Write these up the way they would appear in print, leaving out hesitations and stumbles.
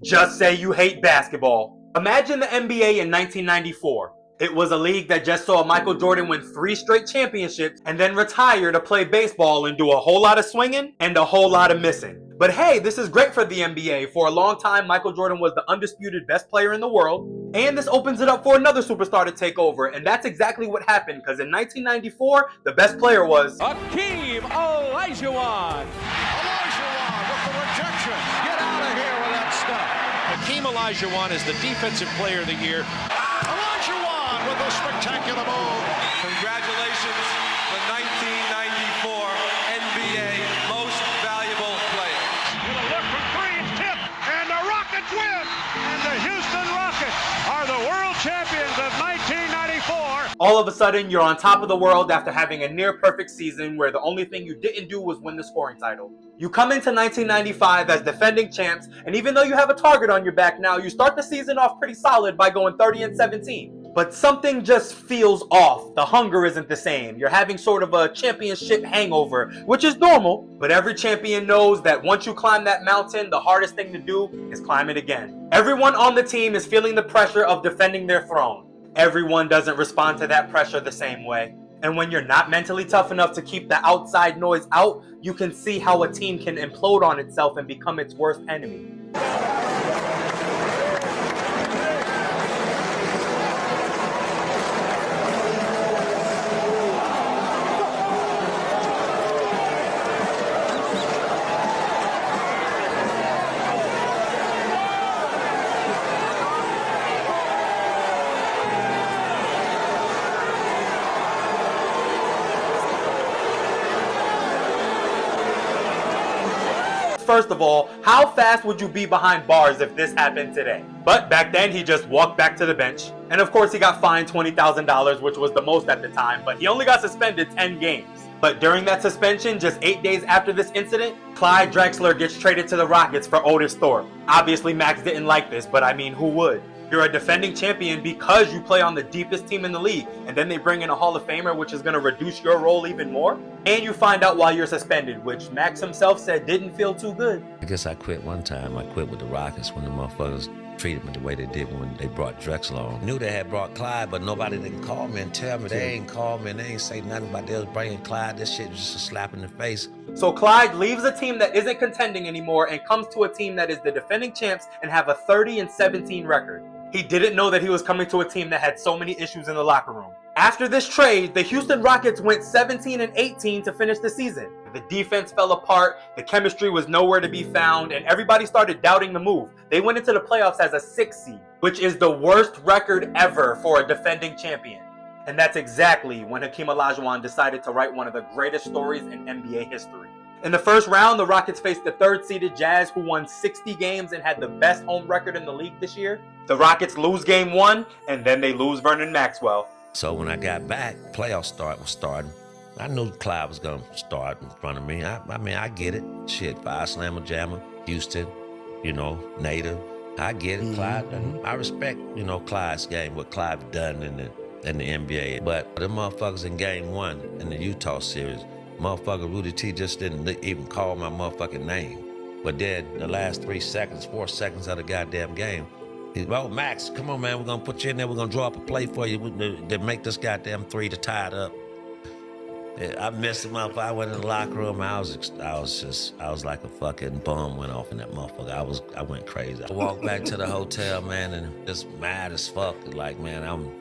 Just say you hate basketball. Imagine the NBA in 1994. It was a league that just saw Michael Jordan win 3 straight championships and then retire to play baseball and do a whole lot of swinging and a whole lot of missing. But hey, this is great for the NBA. For a long time, Michael Jordan was the undisputed best player in the world. And this opens it up for another superstar to take over. And that's exactly what happened, because in 1994, the best player was Hakeem Olajuwon. Olajuwon with the rejection. Get out of here with that stuff. Hakeem Olajuwon is the defensive player of the year. Olajuwon with a spectacular move. Congratulations, the 1994 NBA Most Valuable Player. With a look from three, it's tipped, and the Rockets win. And the Houston Rockets are the world champions of 1994. all of a sudden you're on top of the world after having a near perfect season where the only thing you didn't do was win the scoring title. You come into 1995 as defending champs, and even though you have a target on your back now, you start the season off pretty solid by going 30-17. But something just feels off. The hunger isn't the same. You're having sort of a championship hangover, which is normal, but every champion knows that once you climb that mountain, the hardest thing to do is climb it again. Everyone on the team is feeling the pressure of defending their throne. Everyone doesn't respond to that pressure the same way. And when you're not mentally tough enough to keep the outside noise out, you can see how a team can implode on itself and become its worst enemy. First of all, how fast would you be behind bars if this happened today? But back then, he just walked back to the bench. And of course, he got fined $20,000, which was the most at the time, but he only got suspended 10 games. But during that suspension, just 8 days after this incident, Clyde Drexler gets traded to the Rockets for Otis Thorpe. Obviously, Max didn't like this, but I mean, who would? You're a defending champion because you play on the deepest team in the league, and then they bring in a Hall of Famer, which is going to reduce your role even more, and you find out while you're suspended, which Max himself said didn't feel too good. I guess I quit one time. I quit with the Rockets when the motherfuckers treated me the way they did when they brought Drexler on. I knew they had brought Clyde, but nobody didn't call me and tell me. They ain't called me and they ain't say nothing about they was bringing Clyde. This shit was just a slap in the face. So Clyde leaves a team that isn't contending anymore and comes to a team that is the defending champs and have a 30-17 record. He didn't know that he was coming to a team that had so many issues in the locker room. After this trade, the Houston Rockets went 17-18 to finish the season. The defense fell apart, the chemistry was nowhere to be found, and everybody started doubting the move. They went into the playoffs as a 6 seed, which is the worst record ever for a defending champion. And that's exactly when Hakeem Olajuwon decided to write one of the greatest stories in NBA history. In the first round, the Rockets faced the third-seeded Jazz, who won 60 games and had the best home record in the league this year. The Rockets lose game 1, and then they lose Vernon Maxwell. So when I got back, playoff start was starting. I knew Clyde was going to start in front of me. I mean, I get it. Shit, 5 slammer jammer, Houston, native. I get it, Clyde. I respect, Clyde's game, what Clyde done in the NBA. But the motherfuckers in game 1 in the Utah series, motherfucker Rudy T just didn't even call my motherfucking name. But then the last 4 seconds of the goddamn game, oh, Max, come on, man, we're going to put you in there. We're going to draw up a play for you to make this goddamn 3 to tie it up. I messed him up. I went in the locker room. I was like a fucking bomb went off in that motherfucker. I went crazy. I walked back to the hotel, man, and just mad as fuck. Like, man, I'm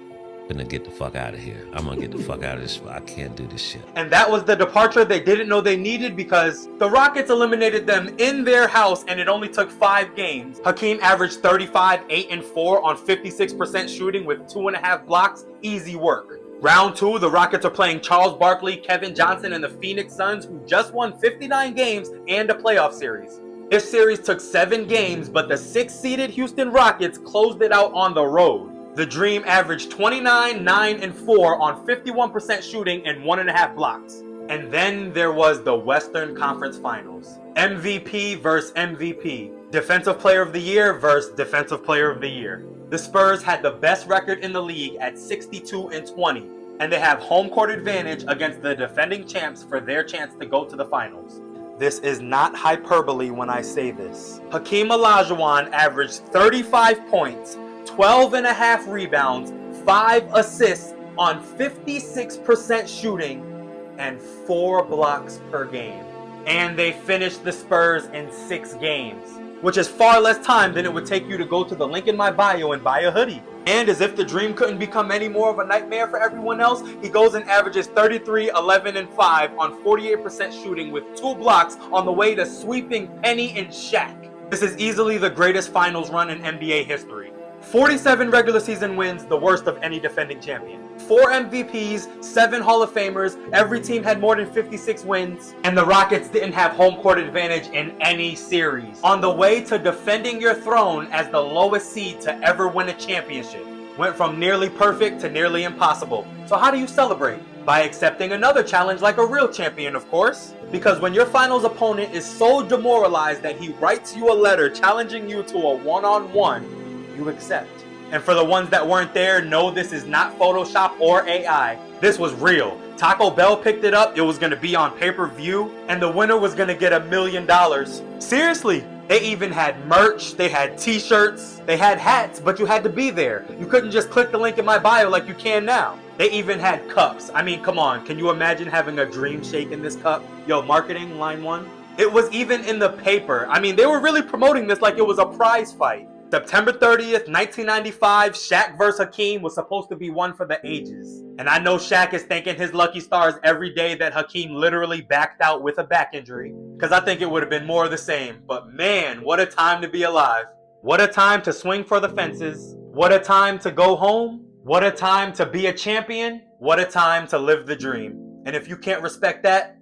gonna get the fuck out of here. I'm gonna get the fuck out of this. I can't do this shit. And that was the departure they didn't know they needed, because the Rockets eliminated them in their house and it only took 5 games. Hakeem averaged 35, 8, and 4 on 56% shooting with 2.5 blocks. Easy work. Round 2, the Rockets are playing Charles Barkley, Kevin Johnson, and the Phoenix Suns, who just won 59 games and a playoff series. This series took 7 games, but the 6th-seeded Houston Rockets closed it out on the road. The Dream averaged 29, 9, and 4 on 51% shooting and 1.5 blocks. And then there was the Western Conference Finals. MVP versus MVP. Defensive Player of the Year versus Defensive Player of the Year. The Spurs had the best record in the league at 62-20, and they have home court advantage against the defending champs for their chance to go to the finals. This is not hyperbole when I say this. Hakeem Olajuwon averaged 35 points, 12.5 rebounds, 5 assists on 56% shooting, and 4 blocks per game. And they finished the Spurs in 6 games, which is far less time than it would take you to go to the link in my bio and buy a hoodie. And as if the dream couldn't become any more of a nightmare for everyone else, he goes and averages 33, 11, and 5 on 48% shooting with 2 blocks on the way to sweeping Penny and Shaq. This is easily the greatest finals run in NBA history. 47 regular season wins, the worst of any defending champion. 4 MVPs, 7 Hall of Famers, every team had more than 56 wins, and the Rockets didn't have home court advantage in any series. On the way to defending your throne as the lowest seed to ever win a championship. Went from nearly perfect to nearly impossible. So how do you celebrate? By accepting another challenge like a real champion, of course. Because when your finals opponent is so demoralized that he writes you a letter challenging you to a one-on-one, you accept. And for the ones that weren't there, know this is not Photoshop or AI. This was real. Taco Bell picked it up, it was gonna be on pay-per-view, and the winner was gonna get $1 million. Seriously, they even had merch, they had t-shirts, they had hats, but you had to be there. You couldn't just click the link in my bio like you can now. They even had cups. I mean, come on, can you imagine having a dream shake in this cup? Yo, marketing, line 1. It was even in the paper. I mean, they were really promoting this like it was a prize fight. September 30th, 1995, Shaq vs. Hakeem was supposed to be one for the ages. And I know Shaq is thanking his lucky stars every day that Hakeem literally backed out with a back injury. Because I think it would have been more of the same. But man, what a time to be alive. What a time to swing for the fences. What a time to go home. What a time to be a champion. What a time to live the dream. And if you can't respect that,